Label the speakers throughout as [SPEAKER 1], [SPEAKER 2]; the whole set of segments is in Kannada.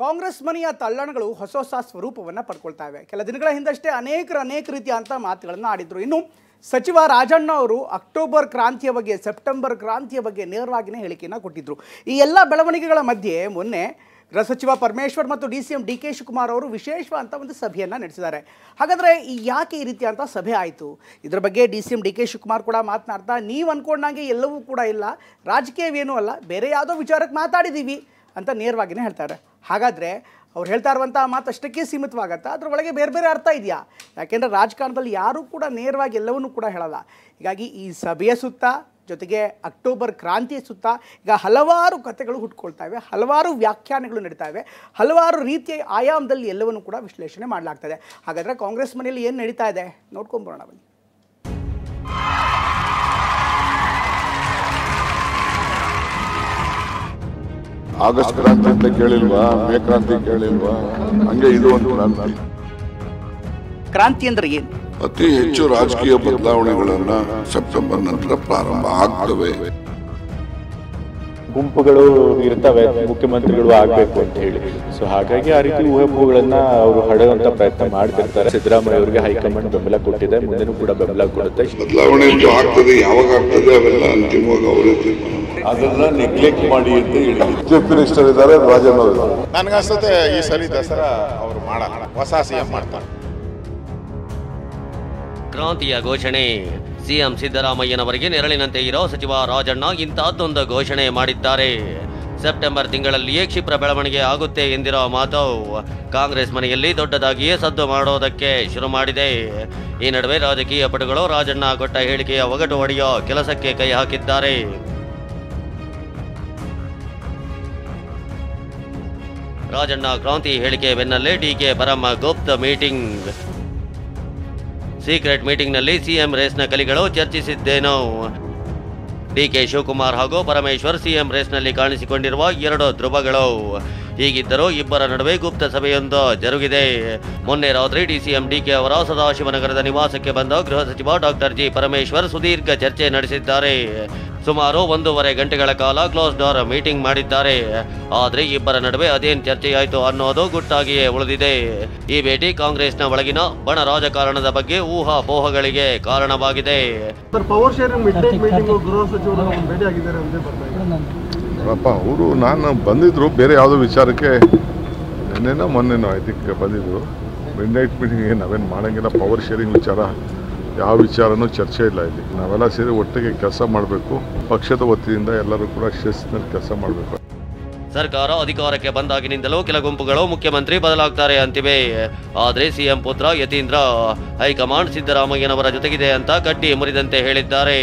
[SPEAKER 1] ಕಾಂಗ್ರೆಸ್ ಮನೆಯ ತಲ್ಲಣಗಳು ಹೊಸ ಹೊಸ ಸ್ವರೂಪವನ್ನು ಪಡ್ಕೊಳ್ತಾ ಇವೆ. ಕೆಲ ದಿನಗಳ ಹಿಂದಷ್ಟೇ ಅನೇಕ ರೀತಿಯಂಥ ಮಾತುಗಳನ್ನು ಆಡಿದ್ರು. ಇನ್ನು ಸಚಿವ ರಾಜಣ್ಣ ಅವರು ಅಕ್ಟೋಬರ್ ಕ್ರಾಂತಿಯ ಬಗ್ಗೆ, ಸೆಪ್ಟೆಂಬರ್ ಕ್ರಾಂತಿಯ ಬಗ್ಗೆ ನೇರವಾಗಿಯೇ ಹೇಳಿಕೆಯನ್ನು ಕೊಟ್ಟಿದ್ದರು. ಈ ಎಲ್ಲ ಬೆಳವಣಿಗೆಗಳ ಮಧ್ಯೆ ಮೊನ್ನೆ ಗೃಹ ಸಚಿವ ಪರಮೇಶ್ವರ್ ಮತ್ತು DCM DK ಶಿವಕುಮಾರ್ ಅವರು ವಿಶೇಷವಾದಂಥ ಒಂದು ಸಭೆಯನ್ನು ನಡೆಸಿದ್ದಾರೆ. ಹಾಗಾದರೆ ಯಾಕೆ ಈ ರೀತಿಯಂಥ ಸಭೆ ಆಯಿತು? ಇದರ ಬಗ್ಗೆ DCM DK ಶಿವಕುಮಾರ್ ಕೂಡ ಮಾತನಾಡ್ತಾ, ನೀವು ಅಂದ್ಕೊಂಡಂಗೆ ಎಲ್ಲವೂ ಕೂಡ ಇಲ್ಲ, ರಾಜಕೀಯವೇನೂ ಅಲ್ಲ, ಬೇರೆ ಯಾವುದೋ ವಿಚಾರಕ್ಕೆ ಮಾತಾಡಿದ್ದೀವಿ ಅಂತ ನೇರವಾಗಿಯೇ ಹೇಳ್ತಾರೆ. ಹಾಗಾದರೆ ಅವ್ರು ಹೇಳ್ತಾ ಇರುವಂಥ ಮಾತು ಅಷ್ಟಕ್ಕೆ ಸೀಮಿತವಾಗತ್ತಾ? ಅದ್ರ ಒಳಗೆ ಬೇರೆ ಬೇರೆ ಅರ್ಥ ಇದೆಯಾ? ಯಾಕೆಂದರೆ ರಾಜಕಾರಣದಲ್ಲಿ ಯಾರೂ ಕೂಡ ನೇರವಾಗಿ ಎಲ್ಲವನ್ನೂ ಕೂಡ ಹೇಳಲ್ಲ. ಹೀಗಾಗಿ ಈ ಸಭೆಯ ಸುತ್ತ, ಜೊತೆಗೆ ಅಕ್ಟೋಬರ್ ಕ್ರಾಂತಿಯ ಸುತ್ತ ಈಗ ಹಲವಾರು ಕಥೆಗಳು ಹುಟ್ಕೊಳ್ತಾ ಇವೆ, ಹಲವಾರು ವ್ಯಾಖ್ಯಾನಗಳು ನಡೀತಾ ಇವೆ, ಹಲವಾರು ರೀತಿಯ ಆಯಾಮದಲ್ಲಿ ಎಲ್ಲವನ್ನು ಕೂಡ ವಿಶ್ಲೇಷಣೆ ಮಾಡಲಾಗ್ತದೆ. ಹಾಗಾದರೆ ಕಾಂಗ್ರೆಸ್ ಮನೆಯಲ್ಲಿ ಏನು ನಡೀತಾ ಇದೆ ನೋಡ್ಕೊಂಬರೋಣ ಬನ್ನಿ.
[SPEAKER 2] ಆಗಸ್ಟ್ ಕ್ರಾಂತಿ ಅಂತ ಕೇಳಿಲ್ವಾ? ಮೇ ಕ್ರಾಂತಿ ಕೇಳಿಲ್ವಾ? ಹಂಗೆ ಇದು ಒಂದು
[SPEAKER 1] ಕ್ರಾಂತಿ ಅಂದ್ರೆ ಏನು?
[SPEAKER 2] ಅತಿ ಹೆಚ್ಚು ರಾಜಕೀಯ ಬದಲಾವಣೆಗಳನ್ನ ಸೆಪ್ಟೆಂಬರ್ ನಂತರ ಪ್ರಾರಂಭ ಆಗ್ತವೆ.
[SPEAKER 3] ಗುಂಪುಗಳು ಇರ್ತವೆ, ಮುಖ್ಯಮಂತ್ರಿಗಳು ಆಗ್ಬೇಕು ಅಂತ ಹೇಳಿ. ಸೊ ಹಾಗಾಗಿ ಆ ರೀತಿ ಊಹೆಗಳನ್ನ ಅವರು ಹಡೆಯುವಂತ ಪ್ರಯತ್ನ ಮಾಡ್ತಿರ್ತಾರೆ. ಸಿದ್ದರಾಮಯ್ಯ ಅವರಿಗೆ ಹೈಕಮಾಂಡ್ ಬೆಂಬಲ ಕೊಟ್ಟಿದೆ, ಮುಂದೆನೂ ಕೂಡ ಬೆಂಬಲ ಕೊಡುತ್ತೆ.
[SPEAKER 2] ಬದಲಾವಣೆ ಆಗ್ತದೆ, ಯಾವಾಗ ಆಗ್ತದೆ ಅವೆಲ್ಲ ಅಂತಿಮವಾಗಿ ಅವರೇ ಅದನ್ನ ನೆಗ್ಲೆಕ್ಟ್ ಮಾಡಿ ಅಂತ ಹೇಳಿ ಚೀಫ್ ಮಿನಿಸ್ಟರ್ ಇದ್ದಾರೆ, ರಾಜಣ್ಣ ಅವರು.
[SPEAKER 4] ನನಗನ್ಸುತ್ತೆ ಈ ಸರಿ ದಸರಾ ಅವರು ಮಾಡಲ್ಲ, ಹೊಸ CM ಮಾಡ್ತಾರೆ.
[SPEAKER 5] ಕ್ರಾಂತಿಯ ಘೋಷಣೆ. CM ಸಿದ್ದರಾಮಯ್ಯನವರಿಗೆ ನೆರಳಿನಂತೆ ಇರೋ ಸಚಿವ ರಾಜಣ್ಣ ಇಂತಹದ್ದೊಂದು ಘೋಷಣೆ ಮಾಡಿದ್ದಾರೆ. ಸೆಪ್ಟೆಂಬರ್ ತಿಂಗಳಲ್ಲಿಯೇ ಕ್ಷಿಪ್ರ ಬೆಳವಣಿಗೆ ಆಗುತ್ತೆ ಎಂದಿರೋ ಮಾತು ಕಾಂಗ್ರೆಸ್ ಮನೆಯಲ್ಲಿ ದೊಡ್ಡದಾಗಿಯೇ ಸದ್ದು ಮಾಡೋದಕ್ಕೆ ಶುರು ಮಾಡಿದೆ. ಈ ನಡುವೆ ರಾಜಕೀಯ ಪಟುಗಳು ರಾಜಣ್ಣ ಕೊಟ್ಟ ಹೇಳಿಕೆಯ ಒಗಟು ಹೊಡೆಯೋ ಕೆಲಸಕ್ಕೆ ಕೈ ಹಾಕಿದ್ದಾರೆ. ರಾಜಣ್ಣ ಕ್ರಾಂತಿ ಹೇಳಿಕೆ ಬೆನ್ನಲ್ಲೇ DK ಪರಂ ಗುಪ್ತ ಮೀಟಿಂಗ್. ಸೀಕ್ರೆಟ್ ಮೀಟಿಂಗ್ನಲ್ಲಿ CM ರೇಸ್ನ ಕಲಿಗಳು ಚರ್ಚಿಸಿದ್ದೇನೋ. DK ಶಿವಕುಮಾರ್ ಹಾಗೂ ಪರಮೇಶ್ವರ್ CM ರೇಸ್ನಲ್ಲಿ ಕಾಣಿಸಿಕೊಂಡಿರುವ ಎರಡು ಧ್ರುವಗಳು. ಹೀಗಿದ್ದರೂ ಇಬ್ಬರ ನಡುವೆ ಗುಪ್ತ ಸಭೆಯೊಂದು ಜರುಗಿದೆ. ಮೊನ್ನೆ ರಾತ್ರಿ DCM DK ಅವರ ಸದಾಶಿವನಗರದ ನಿವಾಸಕ್ಕೆ ಬಂದ ಗೃಹ ಸಚಿವ ಡಾಕ್ಟರ್ G ಪರಮೇಶ್ವರ್ ಸುದೀರ್ಘ ಚರ್ಚೆ ನಡೆಸಿದ್ದಾರೆ. ಸುಮಾರು 1.5 ಗಂಟೆಗಳ ಕಾಲ ಕ್ಲೋಸ್ ಡೋರ್ ಮೀಟಿಂಗ್ ಮಾಡಿದ್ದಾರೆ. ಆದರೆ ಇಬ್ಬರ ನಡುವೆ ಅದೇನು ಚರ್ಚೆಯಾಯಿತು ಅನ್ನೋದು ಗುಟ್ಟಾಗಿಯೇ ಉಳಿದಿದೆ. ಈ ಭೇಟಿ ಕಾಂಗ್ರೆಸ್ನ ಒಳಗಿನ ಬಣ ರಾಜಕಾರಣದ ಬಗ್ಗೆ ಊಹಾಪೋಹಗಳಿಗೆ ಕಾರಣವಾಗಿದೆ.
[SPEAKER 2] ಅವರು ನಾನು ಬಂದಿದ್ರು ಬೇರೆ ಯಾವುದೋ ವಿಚಾರಕ್ಕೆ, ನಿನ್ನೆನೋ ಮೊನ್ನೆನೋ ಐ ಥಿಂಕ್ ಬಂದಿದ್ರು. ಮಿಡ್ ನೈಟ್ ಮೀಟಿಂಗ್ ನಾವೇನು ಮಾಡೋಂಗಿಲ್ಲ. ಪವರ್ ಶೇರಿಂಗ್ ವಿಚಾರ ಯಾವ ವಿಚಾರನೂ ಚರ್ಚೆ ಇಲ್ಲ ಇಲ್ಲಿ. ನಾವೆಲ್ಲ ಸೇರಿ ಒಟ್ಟಿಗೆ ಕೆಲಸ ಮಾಡಬೇಕು. ಪಕ್ಷದ ವತಿಯಿಂದ ಎಲ್ಲರೂ ಕೂಡ ಶಿಸ್ತಿನಲ್ಲಿ ಕೆಲಸ ಮಾಡಬೇಕು.
[SPEAKER 5] ಸರ್ಕಾರ ಅಧಿಕಾರಕ್ಕೆ ಬಂದಾಗಿನಿಂದಲೂ ಕೆಲ ಗುಂಪುಗಳು ಮುಖ್ಯಮಂತ್ರಿ ಬದಲಾಗ್ತಾರೆ ಅಂತಿವೆ. ಆದರೆ CM ಪುತ್ರ ಯತೀಂದ್ರ ಹೈಕಮಾಂಡ್ ಸಿದ್ದರಾಮಯ್ಯನವರ ಜೊತೆಗಿದೆ ಅಂತ ಕಟ್ಟಿ ಮುರಿದಂತೆ ಹೇಳಿದ್ದಾರೆ.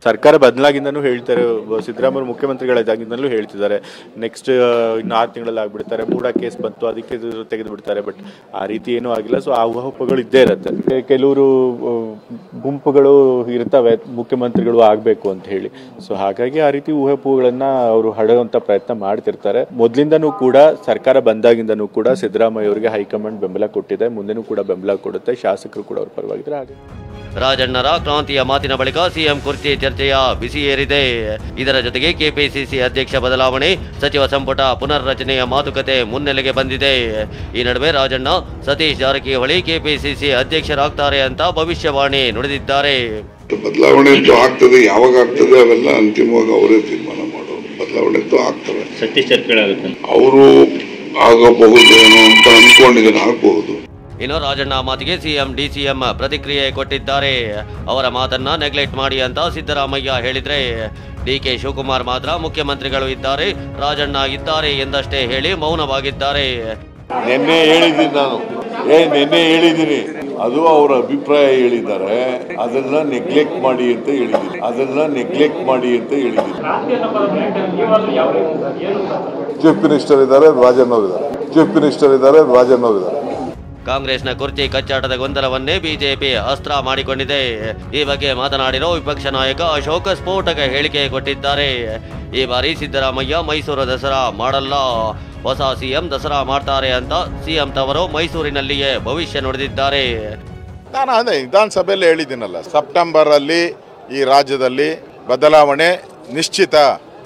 [SPEAKER 3] ಸರ್ಕಾರ ಬದಲಾಗಿಂದನೂ ಹೇಳ್ತಾರೆ, ಸಿದ್ದರಾಮಯ್ಯ ಮುಖ್ಯಮಂತ್ರಿಗಳಾಗಿಂದಲೂ ಹೇಳ್ತಿದ್ದಾರೆ ನೆಕ್ಸ್ಟ್ ಇನ್ನು 6 ತಿಂಗಳಲ್ಲಿ ಆಗ್ಬಿಡ್ತಾರೆ. ಮೂಡ ಕೇಸ್ ಬಂತು, ಅದಕ್ಕೆ ತೆಗೆದು ಬಿಡ್ತಾರೆ. ಬಟ್ ಆ ರೀತಿ ಏನೂ ಆಗಿಲ್ಲ. ಸೊ ಆ ಊಹಾಪೋಹಗಳು ಇದ್ದೇ ಇರುತ್ತೆ. ಕೆಲವರು ಗುಂಪುಗಳು ಇರ್ತವೆ, ಮುಖ್ಯಮಂತ್ರಿಗಳು ಆಗಬೇಕು ಅಂತ ಹೇಳಿ. ಸೊ ಹಾಗಾಗಿ ಆ ರೀತಿ ಊಹಾಪೋಹಗಳನ್ನ ಅವರು ಹಡೆಯುವಂತ ಪ್ರಯತ್ನ ಮಾಡ್ತಿರ್ತಾರೆ. ಮೊದಲಿಂದನೂ ಕೂಡ ಸರ್ಕಾರ ಬಂದಾಗಿಂದನೂ ಕೂಡ ಸಿದ್ದರಾಮಯ್ಯ ಅವರಿಗೆ ಹೈಕಮಾಂಡ್ ಬೆಂಬಲ ಕೊಟ್ಟಿದೆ, ಮುಂದೆನೂ ಕೂಡ ಬೆಂಬಲ ಕೊಡುತ್ತೆ. ಶಾಸಕರು ಕೂಡ ಅವ್ರ ಪರವಾಗಿದ್ರೆ ಹಾಗೆ.
[SPEAKER 5] ರಾಜಣ್ಣರ ಕ್ರಾಂತಿಯ ಮಾತಿನ ಬಳಿಕ CM ಕುರ್ಚಿ ಚರ್ಚೆಯ ಬಿಸಿ ಏರಿದೆ. ಇದರ ಜೊತೆಗೆ KPCC ಅಧ್ಯಕ್ಷ ಬದಲಾವಣೆ, ಸಚಿವ ಸಂಪುಟ ಪುನರ್ರಚನೆಯ ಮಾತುಕತೆ ಮುನ್ನೆಲೆಗೆ ಬಂದಿದೆ. ಈ ನಡುವೆ ರಾಜಣ್ಣ ಸತೀಶ್ ಜಾರಕಿಹೊಳಿ KPCC ಅಧ್ಯಕ್ಷರಾಗ್ತಾರೆ ಅಂತ ಭವಿಷ್ಯವಾಣಿ ನುಡಿದಿದ್ದಾರೆ.
[SPEAKER 2] ಬದಲಾವಣೆ ಆಗ್ತದೆ, ಯಾವಾಗ ಆಗ್ತದೆ ಅವೆಲ್ಲ ಅಂತಿಮವಾಗಿ ಅವರೇ ತೀರ್ಮಾನ ಮಾಡೋದು. ಬದಲಾವಣೆ ಆಗ್ತವೆ.
[SPEAKER 6] ಸತೀಶ್ ಜಾರಕಿಹೊಳಿ
[SPEAKER 2] ಅವರು ಆಗಬಹುದೇನೋ ಅಂತ ಅನ್ಕೊಂಡಿದ್ದೇನೆ, ಆಗಬಹುದು.
[SPEAKER 5] ಇನ್ನು ರಾಜಣ್ಣ ಮಾತಿಗೆ CM DCM ಪ್ರತಿಕ್ರಿಯೆ ಕೊಟ್ಟಿದ್ದಾರೆ. ಅವರ ಮಾತನ್ನ ನೆಗ್ಲೆಕ್ಟ್ ಮಾಡಿ ಅಂತ ಸಿದ್ದರಾಮಯ್ಯ ಹೇಳಿದ್ರೆ, DK ಶಿವಕುಮಾರ್ ಮಾತ್ರ ಮುಖ್ಯಮಂತ್ರಿಗಳು ಇದ್ದಾರೆ, ರಾಜಣ್ಣ ಇದ್ದಾರೆ ಎಂದಷ್ಟೇ ಹೇಳಿ ಮೌನವಾಗಿದ್ದಾರೆ.
[SPEAKER 2] ನಿನ್ನೆ ಹೇಳಿದ್ದೀನಿ ನಾನು, ನಿನ್ನೆ ಹೇಳಿದ್ದೀನಿ, ಅದು ಅವರ ಅಭಿಪ್ರಾಯ ಹೇಳಿದ್ದಾರೆ. ಅದನ್ನ ನೆಗ್ಲೆಕ್ಟ್ ಮಾಡಿ ಅಂತ ಹೇಳಿದ್ದೀನಿ. ಚೀಫ್ ಮಿನಿಸ್ಟರ್ ಇದ್ದಾರೆ, ರಾಜಣ್ಣ ಅವರಿದ್ದಾರೆ.
[SPEAKER 5] ಕಾಂಗ್ರೆಸ್ನ ಕುರ್ಚಿ ಕಚ್ಚಾಟದ ಗೊಂದಲವನ್ನೇ ಬಿಜೆಪಿ ಅಸ್ತ್ರ ಮಾಡಿಕೊಂಡಿದೆ. ಈ ಬಗ್ಗೆ ಮಾತನಾಡಿರೋ ವಿಪಕ್ಷ ನಾಯಕ ಅಶೋಕ್ ಸ್ಫೋಟಕ ಹೇಳಿಕೆ ಕೊಟ್ಟಿದ್ದಾರೆ. ಈ ಬಾರಿ ಸಿದ್ದರಾಮಯ್ಯ ಮೈಸೂರು ದಸರಾ ಮಾಡಲ್ಲ, ಹೊಸ CM ದಸರಾ ಮಾಡ್ತಾರೆ ಅಂತ CM ತವರು ಮೈಸೂರಿನಲ್ಲಿಯೇ ಭವಿಷ್ಯ ನುಡಿದಿದ್ದಾರೆ.
[SPEAKER 4] ನಾನು ಅದೇ ವಿಧಾನಸಭೆಯಲ್ಲಿ ಹೇಳಿದ್ದೀನಲ್ಲ, ಸೆಪ್ಟೆಂಬರ್ ಅಲ್ಲಿ ಈ ರಾಜ್ಯದಲ್ಲಿ ಬದಲಾವಣೆ ನಿಶ್ಚಿತ,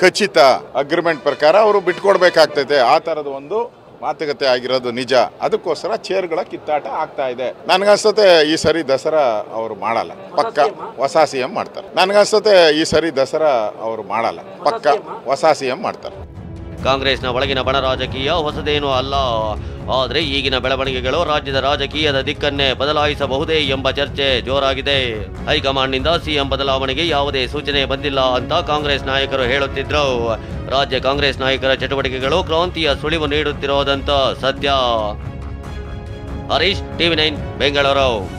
[SPEAKER 4] ಖಚಿತ ಅಗ್ರಿಮೆಂಟ್ ಪ್ರಕಾರ ಅವರು ಬಿಟ್ಕೊಡ್ಬೇಕಾಗ್ತೈತೆ. ಆ ಥರದ ಒಂದು ಮಾತುಕತೆ ಆಗಿರೋದು ನಿಜ. ಅದಕ್ಕೋಸ್ಕರ ಚೇರ್ಗಳ ಕಿತ್ತಾಟ ಆಗ್ತಾ ಇದೆ. ನನಗನ್ಸುತ್ತೆ ಈ ಸರಿ ದಸರಾ ಅವರು ಮಾಡಲ್ಲ, ಪಕ್ಕ ಹೊಸ CM ಮಾಡ್ತಾರೆ. ನನಗನ್ಸುತ್ತೆ ಈ ಸರಿ ದಸರಾ ಅವರು ಮಾಡಲ್ಲ, ಪಕ್ಕ ಹೊಸ CM ಮಾಡ್ತಾರೆ.
[SPEAKER 5] ಕಾಂಗ್ರೆಸ್ನ ಒಳಗಿನ ಬಣ ರಾಜಕೀಯ ಹೊಸದೇನೂ ಅಲ್ಲ. ಆದರೆ ಈಗಿನ ಬೆಳವಣಿಗೆಗಳು ರಾಜ್ಯದ ರಾಜಕೀಯದ ದಿಕ್ಕನ್ನೇ ಬದಲಾಯಿಸಬಹುದೇ ಎಂಬ ಚರ್ಚೆ ಜೋರಾಗಿದೆ. ಹೈಕಮಾಂಡ್ನಿಂದ CM ಬದಲಾವಣೆಗೆ ಯಾವುದೇ ಸೂಚನೆ ಬಂದಿಲ್ಲ ಅಂತ ಕಾಂಗ್ರೆಸ್ ನಾಯಕರು ಹೇಳುತ್ತಿದ್ರು. ರಾಜ್ಯ ಕಾಂಗ್ರೆಸ್ ನಾಯಕರ ಚಟುವಟಿಕೆಗಳು ಕ್ರಾಂತಿಯ ಸುಳಿವು ನೀಡುತ್ತಿರೋದಂತ ಸತ್ಯ. ಹರೀಶ್, TV9 ಬೆಂಗಳೂರು.